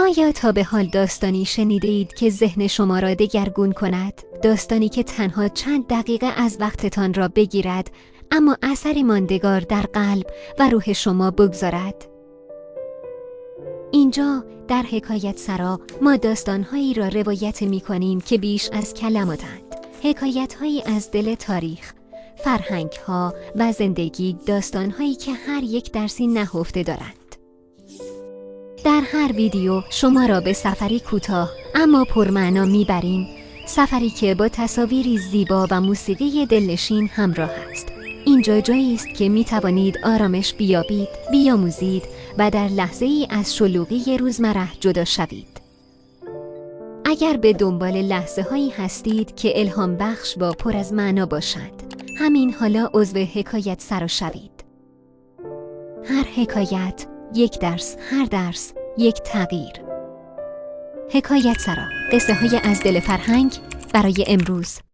آیا تا به حال داستانی شنیده اید که ذهن شما را دگرگون کند؟ داستانی که تنها چند دقیقه از وقتتان را بگیرد اما اثری ماندگار در قلب و روح شما بگذارد؟ اینجا در حکایت سرا ما داستانهایی را روایت می کنیم که بیش از کلماتند. حکایتهایی از دل تاریخ، فرهنگ‌ها و زندگی، داستانهایی که هر یک درسی نهفته دارند. در هر ویدیو شما را به سفری کوتاه اما پرمعنا میبریم، سفری که با تصاویری زیبا و موسیقی دلنشین همراه است. اینجا جایی است که می توانید آرامش بیابید، بیاموزید و در لحظه ای از شلوغی روزمره جدا شوید. اگر به دنبال لحظه هایی هستید که الهام بخش و پر از معنا باشند، همین حالا عضو حکایت سرا شوید. هر حکایت یک درس، هر درس یک تغییر. حکایت سرا، قصه های از دل فرهنگ برای امروز.